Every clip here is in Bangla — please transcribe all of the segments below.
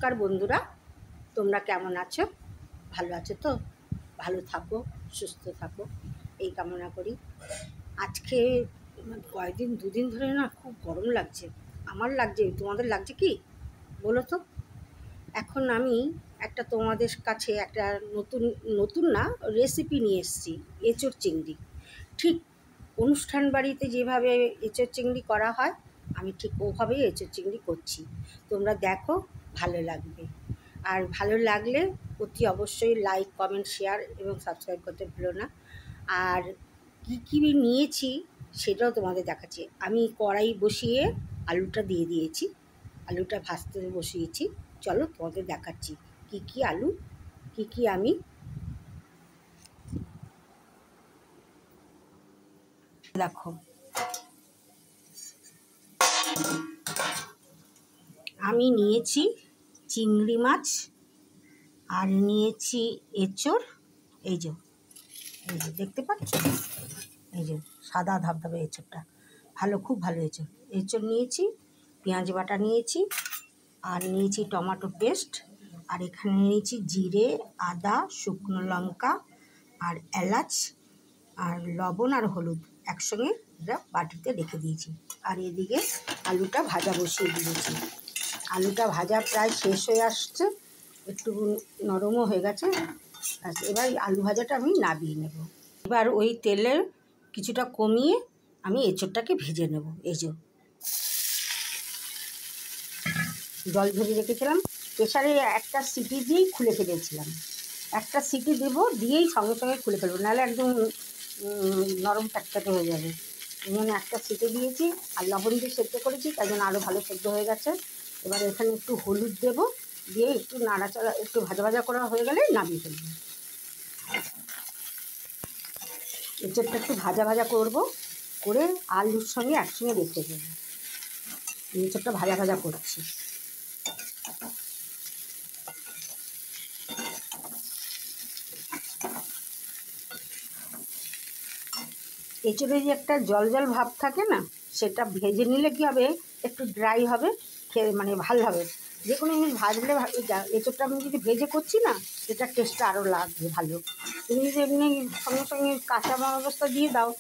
নমস্কার বন্ধুরা, তোমরা কেমন আছো? ভালো আছো তো? ভালো থাকো, সুস্থ থাকো, এই কামনা করি। আজকে কয়েকদিন দুদিন ধরে না খুব গরম লাগছে। আমার লাগছে, তোমাদের লাগছে কি বলো তো? এখন আমি একটা তোমাদের কাছে একটা নতুন নতুন না রেসিপি নিয়ে এসেছি, এঁচোড় চিংড়ি। ঠিক অনুষ্ঠান বাড়িতে যেভাবে এঁচোড় চিংড়ি করা হয়, আমি ঠিক ওভাবেই এঁচোড় চিংড়ি করছি। তোমরা দেখো, ভালো লাগবে। আর ভালো লাগলে অতি অবশ্যই লাইক, কমেন্ট, শেয়ার এবং সাবস্ক্রাইব করতে ভুলো না। আর কী কী নিয়েছি সেটাও তোমাদের দেখাচ্ছি। আমি কড়াই বসিয়ে আলুটা দিয়ে দিয়েছি, আলুটা ভাজতে বসিয়েছি। চলো তোমাদের দেখাচ্ছি কী কী আলু, কী কী আমি দেখো। আমি নিয়েছি চিংড়ি মাছ আর নিয়েছি এঁচোড়। এই যে দেখতে পাচ্ছ, এই যে সাদা ধবধবে এঁচোড়টা, খুব ভালো এঁচোড়। এঁচোড় নিয়েছি, পেঁয়াজ বাটা নিয়েছি, আর নিয়েছি টমেটো পেস্ট, আর এখানে নিয়েছি জিরে, আদা, শুকনো লঙ্কা আর এলাচ, আর লবণ আর হলুদ একসঙ্গে এটা বাটিতে রেখে দিয়েছি। আর এদিকে আলুটা ভাজা বসিয়ে দিয়েছি। আলুটা ভাজা প্রায় শেষ হয়ে আসছে, একটু নরমও হয়ে গেছে। এবার আলু ভাজাটা আমি নামিয়ে নেব। এবার ওই তেলে কিছুটা কমিয়ে আমি এঁচোড়টাকে ভেজে নেব। এই যে জল ঝরিয়ে রেখেছিলাম, প্রেশারে একটা সিটি দিয়েই খুলে ফেলেছিলাম। একটা সিটি দেবো, দিয়েই সঙ্গে সঙ্গে খুলে ফেলবো, নাহলে একদম নরম ট্যাকট্যাকে হয়ে যাবে। এই জন্য একটা সিটি দিয়েছি, আর লবণ দিয়ে সেদ্ধ করেছি, তাই জন্য আরও ভালো সেদ্ধ হয়ে গেছে। এবার এখানে একটু হলুদ দেবো, দিয়ে একটু নাড়াচাড়া, একটু ভাজা ভাজা করা হয়ে গেলে নামিয়ে ফেলবো। এঁচোড়টা একটু ভাজা ভাজা করবো, করে আলুর সঙ্গে একসঙ্গে রেখে দেবো। এঁচোড়টা ভাজা ভাজা করছি। এঁচোড়ে যে একটা জল জল ভাব থাকে না, সেটা ভেজে নিলে কী হবে, একটু ড্রাই হবে, খেয়ে মানে ভালো হবে। যে কোনো জিনিস ভাজলে এঁচোড়টা আমি যদি ভেজে করছি না, সেটার টেস্টটা আরও লাগবে ভালো। তুমি যদি এমনি সঙ্গে সঙ্গে কাঁচা অবস্থা দিয়ে দাও,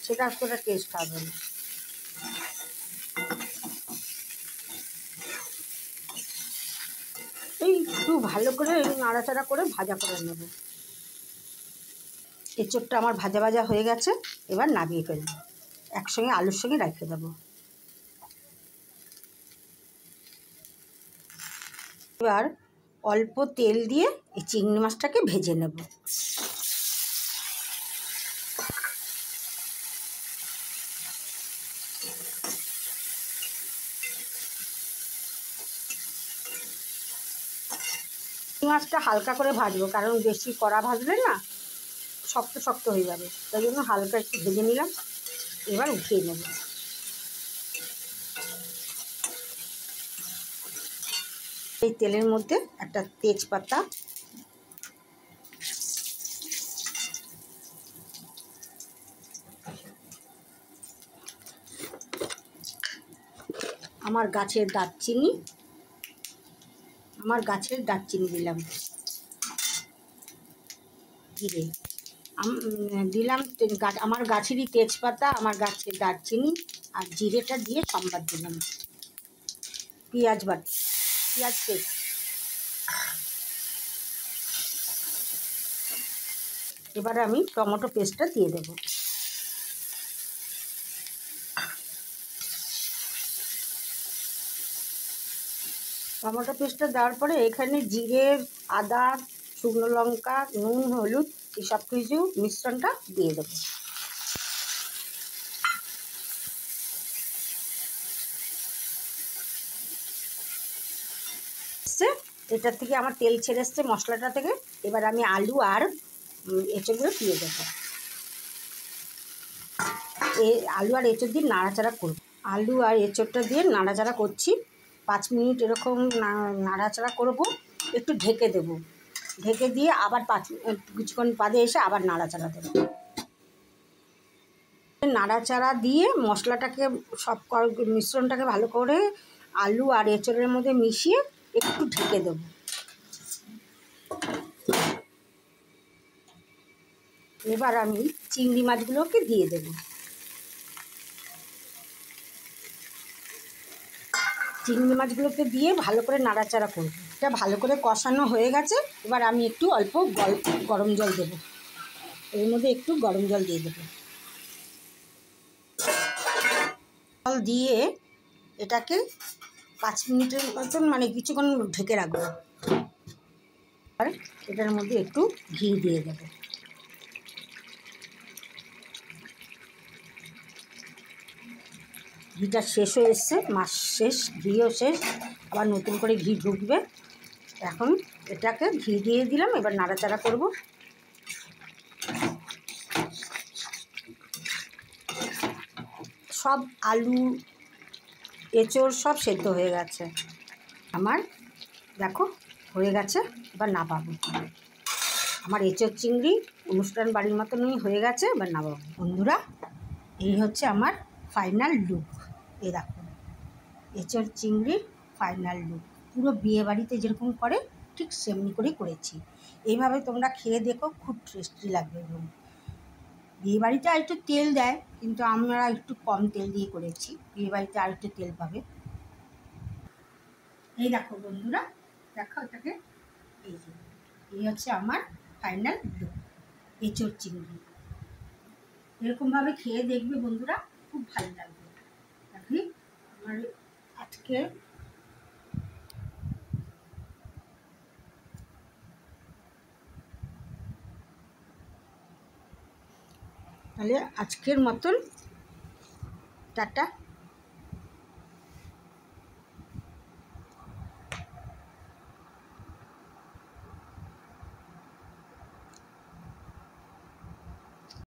সেটা অতটা টেস্ট হবে না। এই একটু ভালো করে নাড়াচাড়া করে ভাজা করে নেব। এঁচোড়টা আমার ভাজা ভাজা হয়ে গেছে, এবার নামিয়ে ফেলবো, একসঙ্গে আলুর সঙ্গে রেখে দেবো। এবার অল্প তেল দিয়ে এই চিংড়ি মাছটাকে ভেজে নেব। চিংড়ি মাছটা হালকা করে ভাজবো, কারণ বেশি কড়া ভাজলে না শক্ত শক্ত হয়ে যাবে, তাই জন্য হালকা একটু ভেজে নিলাম। এবার উঠিয়ে নেব। এই তেলের মধ্যে একটা তেজপাতা, আমার গাছের দারচিনি দিলাম, জিরে দিলাম, আমার গাছেরই তেজপাতা, আমার গাছের দারচিনি আর জিরেটা দিয়ে সম্বাদ দিলাম। পেঁয়াজ পেস্ট, এবারে আমি টমেটো পেস্টটা দিয়ে দেবো। টমেটো পেস্টটা দেওয়ার পরে এখানে জিরে, আদা, শুকনো লঙ্কা, নুন, হলুদ এই সব কিছু মিশ্রণটা দিয়ে দেবো। এটার থেকে আমার তেল ছেড়ে এসছে মশলাটা থেকে। এবার আমি আলু আর এঁচোড়গুলো দিয়ে দেবো। আলু আর এঁচোড় দিয়ে নাড়াচাড়া করব। আলু আর এঁচোড়টা দিয়ে নাড়াচাড়া করছি, 5 মিনিট এরকম নাড়াচাড়া করব। একটু ঢেকে দেবো, ঢেকে দিয়ে আবার কিছুক্ষণ বাদে এসে আবার নাড়াচাড়া দেবো। নাড়াচাড়া দিয়ে মশলাটাকে মিশ্রণটাকে ভালো করে আলু আর এঁচোড়ের মধ্যে মিশিয়ে একটু ঢেকে দেবো। এবার আমি চিংড়ি মাছগুলোকে দিয়ে দেব। চিংড়ি মাছগুলোকে দিয়ে ভালো করে নাড়াচাড়া করব। এটা ভালো করে কষানো হয়ে গেছে। এবার আমি একটু অল্প গরম জল দেব। এর মধ্যে একটু গরম জল দিয়ে দেবো। জল দিয়ে এটাকে 5 মিনিটের মতন মানে কিছুক্ষণ ঢেকে রাখবো। আর এটার মধ্যে একটু ঘি দিয়ে দেবো। ঘিটা শেষ হয়ে এসছে, মাস শেষ, ঘিও শেষ, আবার নতুন করে ঘি ঢুকবে। এখন এটাকে ঘি দিয়ে দিলাম, এবার নাড়াচাড়া করব। সব আলু এঁচোড় সব সেদ্ধ হয়ে গেছে আমার, দেখো হয়ে গেছে। এবার নামাবো। আমার এঁচোড় চিংড়ি অনুষ্ঠান বাড়ির মতনই হয়ে গেছে, এবার নামাবো। বন্ধুরা, এই হচ্ছে আমার ফাইনাল লুক। এই দেখো এঁচোড় চিংড়ির ফাইনাল লুক। পুরো বিয়ে বাড়িতে যেরকম করে ঠিক সেমনি করেই করেছি। এইভাবে তোমরা খেয়ে দেখো, খুব টেস্টি লাগবে। এবং বিয়ে বাড়িতে আর একটু তেল দেয়, কিন্তু আমরা একটু কম তেল দিয়ে করেছি। বিয়ে বাড়িতে আর একটু তেল পাবে। এই দেখো বন্ধুরা, দেখো এটাকে। এই হচ্ছে আমার ফাইনাল লুক এঁচোড় চিংড়ি। এরকমভাবে খেয়ে দেখবে বন্ধুরা, খুব ভালো লাগবে। দেখি আমার আজকে তাহলে আজকের মতন টাটা।